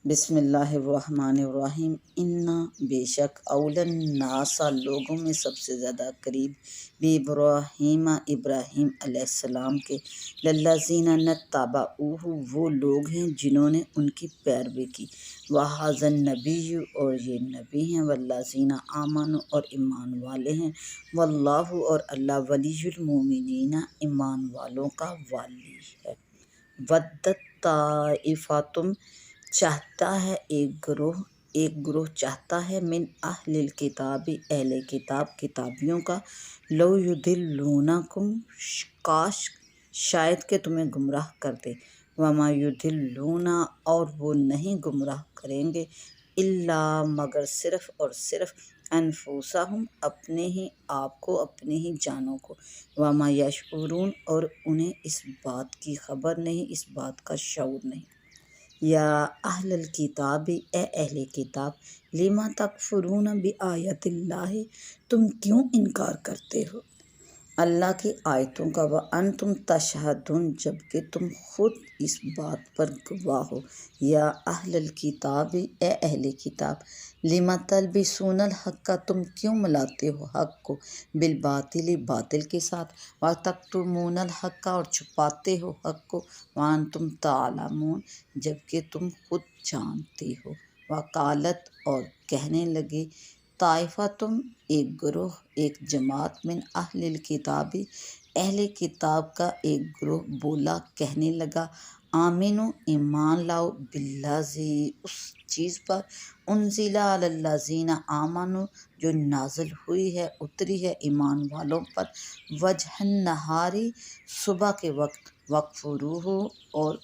بسم اللہ الرحمن الرحیم۔ انا بے شک اولن ناسا لوگوں میں سب سے زیادہ قریب بھی ابراہیم علیہ السلام کے للذین نتبعوہ وہ لوگ ہیں جنہوں نے ان کی پیروی کی، وہذا النبی اور یہ نبی ہیں، والذین آمنوا اور ایمان والے ہیں، واللہ اور اللہ ولی المؤمنین ایمان والوں کا والی ہے۔ ودت طائفۃ چاہتا ہے ایک گروہ چاہتا ہے من اہل الکتاب اہل کتاب کتابیوں کا، لو یضلونکم کاش شاید کہ تمہیں گمراہ کر دے، وما یضلون اور وہ نہیں گمراہ کریں گے، الا مگر صرف اور صرف انفسہم اپنے ہی آپ کو، اپنے ہی جانوں کو، وما یشعرون اور انہیں اس بات کی خبر نہیں، اس بات کا شعور نہیں۔ یا اہل الکتاب اے اہل کتاب، لما تکفرون بآیات اللہ تم کیوں انکار کرتے ہو اللہ کی آیتوں کا، وانتم تشہدون جبکہ تم خود اس بات پر گواہ ہو۔ یا اہل الکتاب اے اہل کتاب، لما تلبسون الحق تم کیوں ملاتے ہو حق کو، بالباطل باطل کے ساتھ، وتکتمون الحق اور چھپاتے ہو حق کو، وانتم تعلمون جبکہ تم خود جانتے ہو۔ وقالت اور کہنے لگے، طائفتم ایک گروہ، ایک جماعت، من اہل الکتاب اہل کتاب کا ایک گروہ بولا کہنے لگا، آمنو ایمان لاؤ، بالذی اس چیز پر، انزل علی الذین آمنوا جو نازل ہوئی ہے اتری ہے ایمان والوں پر، وجہ النہاری صبح کے وقت، وکفروہ اور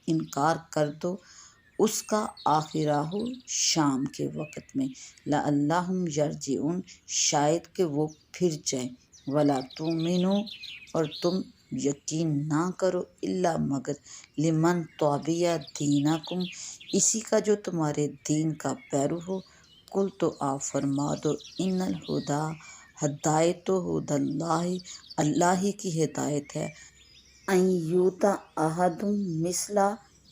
انکار کر دو اس کا آخرہ شام کے وقت میں، لعلہم یرجعون شاید کہ وہ پھر جائیں، ولا تؤمنوا اور تم یقین نہ کرو، الا مگر لمن تبع دینکم اسی کا جو تمہارے دین کا پیرو ہو، قل تو آپ فرما دو، ان الہدیٰ ہدایت تو ہدی اللہ اللہ ہی کی ہدایت ہے، ان یؤتی احد مثل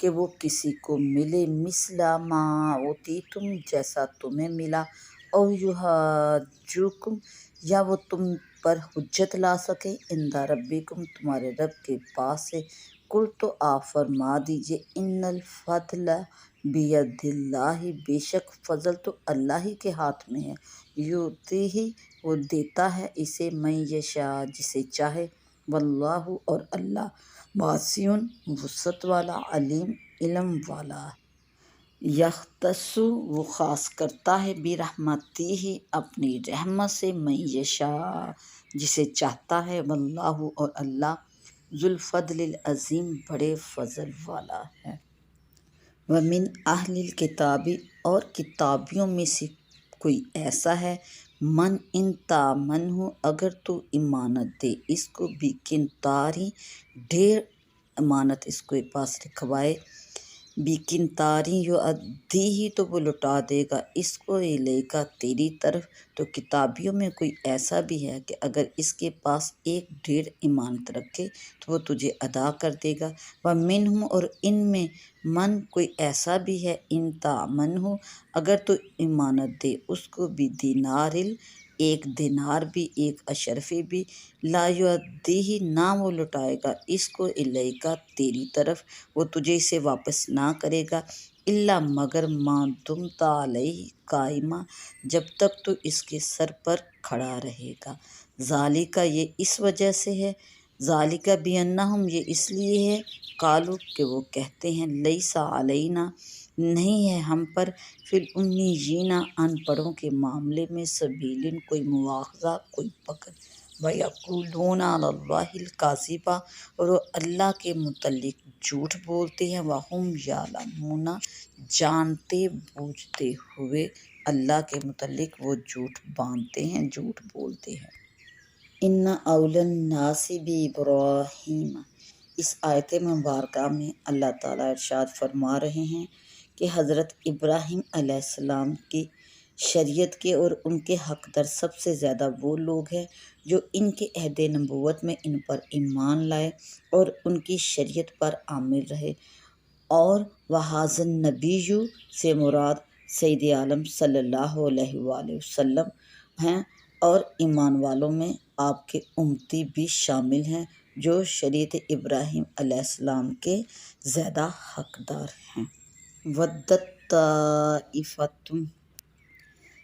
کہ وہ کسی کو ملے، مثل ما اوتیتم جیسا تمہیں ملا، او یحاجوکم یا وہ تم پر حجت لا سکے، عند ربکم تمہارے رب کے پاس سے، قل تو آپ فرما دیجئے، ان الفضل بید اللہ بے شک فضل تو اللہ ہی کے ہاتھ میں ہے، یؤتیہ وہ دیتا ہے اسے، من یشاء جسے چاہے، واللہ اور اللہ واسع وسعت والا، علیم علم والا ہے۔ یختص وہ خاص کرتا ہے، برحمتہ اپنی رحمت سے، من یشاء جسے چاہتا ہے، واللہ اور اللہ ذو الفضل العظیم بڑے فضل والا ہے۔ ومن اہل الکتاب اور کتابیوں میں سے کوئی ایسا ہے، من ان تامنہ اگر تو امانت دے اس کو، بقنطاری ڈھیر امانت اس کے پاس رکھوائے، بقنطاری یؤدیہ تو وہ لوٹا دے گا اس کو، الیک تیری طرف، تو کتابیوں میں کوئی ایسا بھی ہے کہ اگر اس کے پاس ایک ڈھیر امانت رکھے تو وہ تجھے ادا کر دے گا، ومنہم اور ان میں من کوئی ایسا بھی ہے، ان تامنہ اگر تو امانت دے اس کو، بدینار ایک دینار بھی، ایک اشرفی بھی، لا یؤدیہ نہ وہ لوٹائے گا اس کو، الیک تیری طرف، وہ تجھے اسے واپس نہ کرے گا، الا مگر ما دمت علیہ قائما جب تک تو اس کے سر پر کھڑا رہے گا، ذالک یہ اس وجہ سے ہے، ذالک بانہم یہ اس لیے ہے، قالوا کہ وہ کہتے ہیں، لیس علینا نہیں ہے ہم پر، فی الامیین ان پڑھوں کے معاملے میں، سبیل کوئی مواخذہ کوئی پکڑ، ویقولون علی اللہ الکذب اور وہ اللہ کے متعلق جھوٹ بولتے ہیں، وہم یعلمون جانتے بوجھتے ہوئے اللہ کے متعلق وہ جھوٹ باندھتے ہیں، جھوٹ بولتے ہیں۔ ان اولی الناس بابراہیم اس آیت مبارکہ میں اللہ تعالیٰ ارشاد فرما رہے ہیں کہ حضرت ابراہیم علیہ السلام کی شریعت کے اور ان کے حقدار سب سے زیادہ وہ لوگ ہیں جو ان کے عہد نبوت میں ان پر ایمان لائے اور ان کی شریعت پر عامل رہے، اور وحازن نبی سے مراد سید عالم صلی اللہ علیہ وآلہ وسلم ہیں، اور ایمان والوں میں آپ کے امتی بھی شامل ہیں جو شریعت ابراہیم علیہ السلام کے زیادہ حقدار ہیں۔ ودت طائفۃ،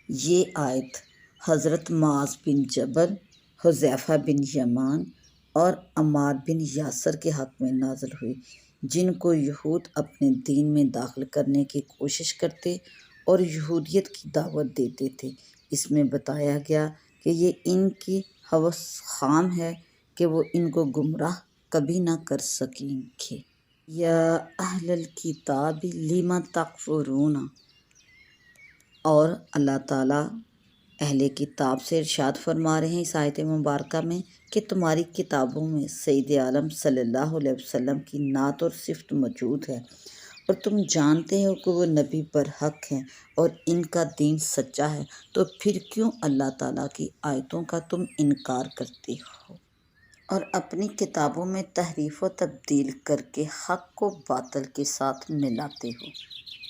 یہ آیت حضرت معاذ بن جبل، حذیفہ بن یمان اور عمار بن یاسر کے حق میں نازل ہوئی، جن کو یہود اپنے دین میں داخل کرنے کی کوشش کرتے اور یہودیت کی دعوت دیتے تھے۔ اس میں بتایا گیا کہ یہ ان کی ہوس خام ہے کہ وہ ان کو گمراہ کبھی نہ کر سکیں گے۔ یا اہل الکتاب لم تکفرون، اور اللہ تعالیٰ اہل کتاب سے ارشاد فرما رہے ہیں اس آیت مبارکہ میں کہ تمہاری کتابوں میں سید عالم صلی اللہ علیہ وسلم کی نعت اور صفت موجود ہے، اور تم جانتے ہو کہ وہ نبی برحق ہیں اور ان کا دین سچا ہے، تو پھر کیوں اللہ تعالیٰ کی آیتوں کا تم انکار کرتے ہو اور اپنی کتابوں میں تحریف و تبدیل کر کے حق کو باطل کے ساتھ ملاتے ہو۔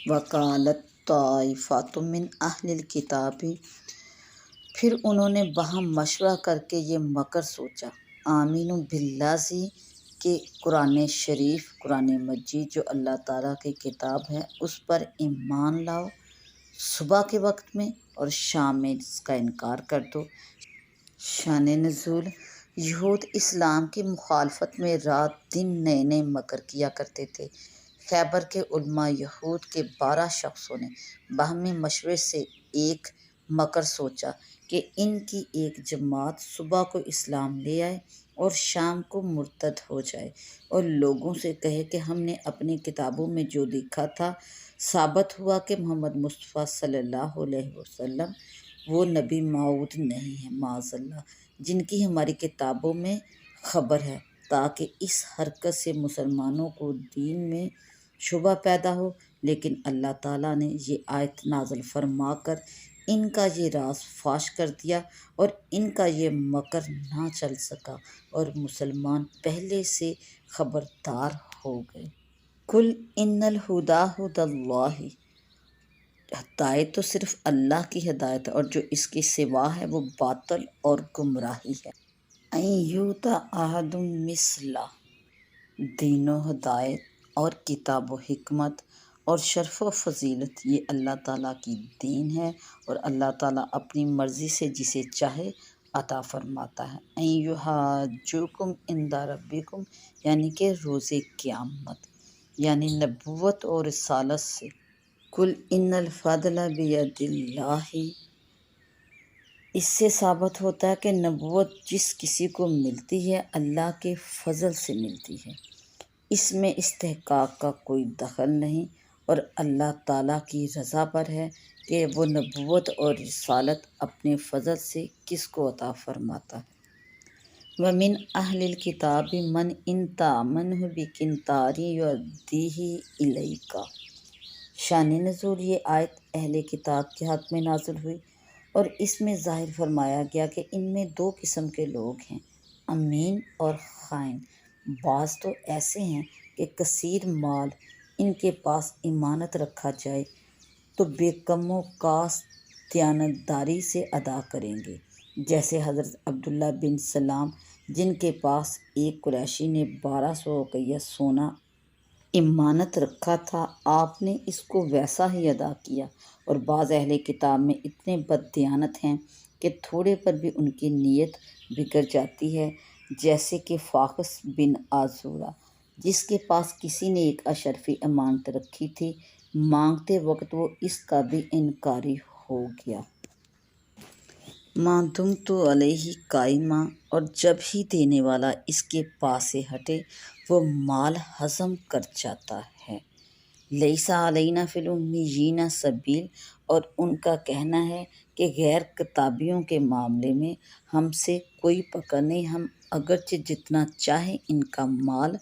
وقالت طائفۃ من اہل الکتاب، پھر انہوں نے باہم مشورہ کر کے یہ مکر سوچا، آمینوا باللذی، کہ قرآن شریف، قرآن مجید جو اللہ تعالیٰ کی کتاب ہے اس پر ایمان لاؤ، صبح کے وقت میں اور شام میں اس کا انکار کر دو۔ شان نزول، یہود اسلام کی مخالفت میں رات دن نئے نئے مکر کیا کرتے تھے۔ خیبر کے علماء یہود کے 12 شخصوں نے باہمی مشورے سے ایک مکر سوچا کہ ان کی ایک جماعت صبح کو اسلام لے آئے اور شام کو مرتد ہو جائے اور لوگوں سے کہے کہ ہم نے اپنی کتابوں میں جو دیکھا تھا، ثابت ہوا کہ محمد مصطفیٰ صلی اللہ علیہ وسلم وہ نبی موعود نہیں ہیں معاذ اللہ جن کی ہماری کتابوں میں خبر ہے، تاکہ اس حرکت سے مسلمانوں کو دین میں شبہ پیدا ہو۔ لیکن اللہ تعالیٰ نے یہ آیت نازل فرما کر ان کا یہ راز فاش کر دیا اور ان کا یہ مکر نہ چل سکا اور مسلمان پہلے سے خبردار ہو گئے۔ قل ان الہدی ھدی اللہ، ہدایت تو صرف اللہ کی ہدایت ہے اور جو اس کے سوا ہے وہ باطل اور گمراہی ہے۔ ان یؤتی احد مثل، دین و ہدایت اور کتاب و حکمت اور شرف و فضیلت یہ اللہ تعالیٰ کی دین ہے اور اللہ تعالیٰ اپنی مرضی سے جسے چاہے عطا فرماتا ہے۔ ان یحاجوکم عند ربکم، یعنی کہ روز قیامت، یعنی نبوت اور رسالت سے۔ قل ان الفضل بید اللہ، اس سے ثابت ہوتا ہے کہ نبوت جس کسی کو ملتی ہے اللہ کے فضل سے ملتی ہے، اس میں استحقاق کا کوئی دخل نہیں، اور اللہ تعالیٰ کی رضا پر ہے کہ وہ نبوت اور رسالت اپنے فضل سے کس کو عطا فرماتا ہے۔ وَمِنْ أَهْلِ الْكِتَابِ مَنْ إِنْ تَأْمَنْهُ بِقِنْطَارٍ يُؤَدِّهِ إِلَيْكَ۔ شان نزول، یہ آیت اہل کتاب کے حق میں نازل ہوئی اور اس میں ظاہر فرمایا گیا کہ ان میں 2 قسم کے لوگ ہیں، امین اور خائن۔ بعض تو ایسے ہیں کہ کثیر مال ان کے پاس امانت رکھا جائے تو بے کم و کاست دیانتداری سے ادا کریں گے، جیسے حضرت عبداللہ بن سلام جن کے پاس ایک قریشی نے 1200 اقیہ سونا امانت رکھا تھا، آپ نے اس کو ویسا ہی ادا کیا۔ اور بعض اہل کتاب میں اتنے بددیانت ہیں کہ تھوڑے پر بھی ان کی نیت بگڑ جاتی ہے، جیسے کہ فاخس بن آزورہ جس کے پاس کسی نے ایک اشرفی امانت رکھی تھی، مانگتے وقت وہ اس کا بھی انکاری ہو گیا۔ مَا دُمْتُ عَلَیْہِ قَائِمًا، اور جب ہی دینے والا اس کے پاس سے ہٹے وہ مال ہضم کر جاتا ہے۔ لَیْسَ عَلَیْنَا فِی الْأُمِّیِّینَ سَبِیلٌ، اور ان کا کہنا ہے کہ غیر کتابیوں کے معاملے میں ہم سے کوئی پکڑ نہیں، ہم اگرچہ جتنا چاہیں ان کا مال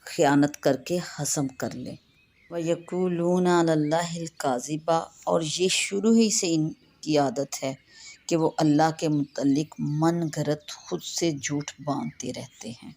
خیانت کر کے ہضم کر لیں۔ وَیَقُولُونَ عَلَى اللّٰهِ الْکَذِبَ، اور یہ شروع ہی سے ان کی عادت ہے کہ وہ اللہ کے متعلق من گھڑت خود سے جھوٹ باندھتے رہتے ہیں۔